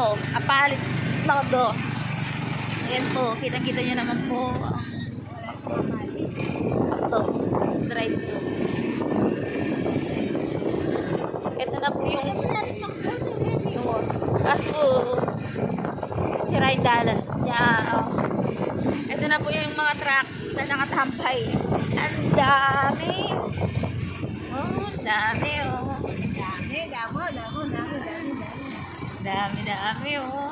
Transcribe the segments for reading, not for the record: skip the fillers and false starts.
to, Apalit Todo. Ayan po, kita-kita nyo naman po. Ito, drive thru. Ito na po yung kaso si Raidalan. Ito na po yung mga truck na nakatambay. Ang dami. Oh, dami oh. Dami oh.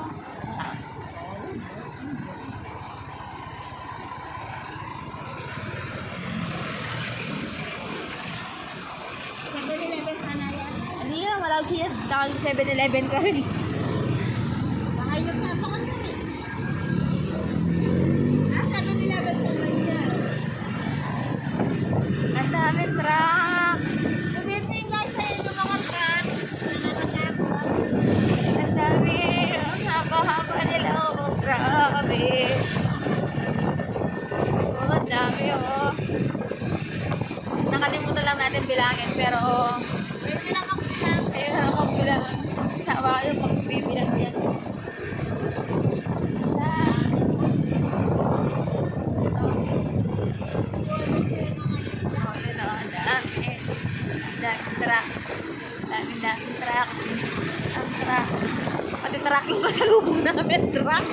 Ano yan? Walang kiyad. Nakag 7-Eleven ka rin. Ang dami truck. Ang dami. Ang haba-haba nila. Oh, grabe. Oh, ang dami oh. Nakalimutan lang natin bilangin pero ayun lang ako bilang. Sawa kayo magbibilang yan. Daming truck. Ang truck. Pati trucking pa sa lubong namin, truck.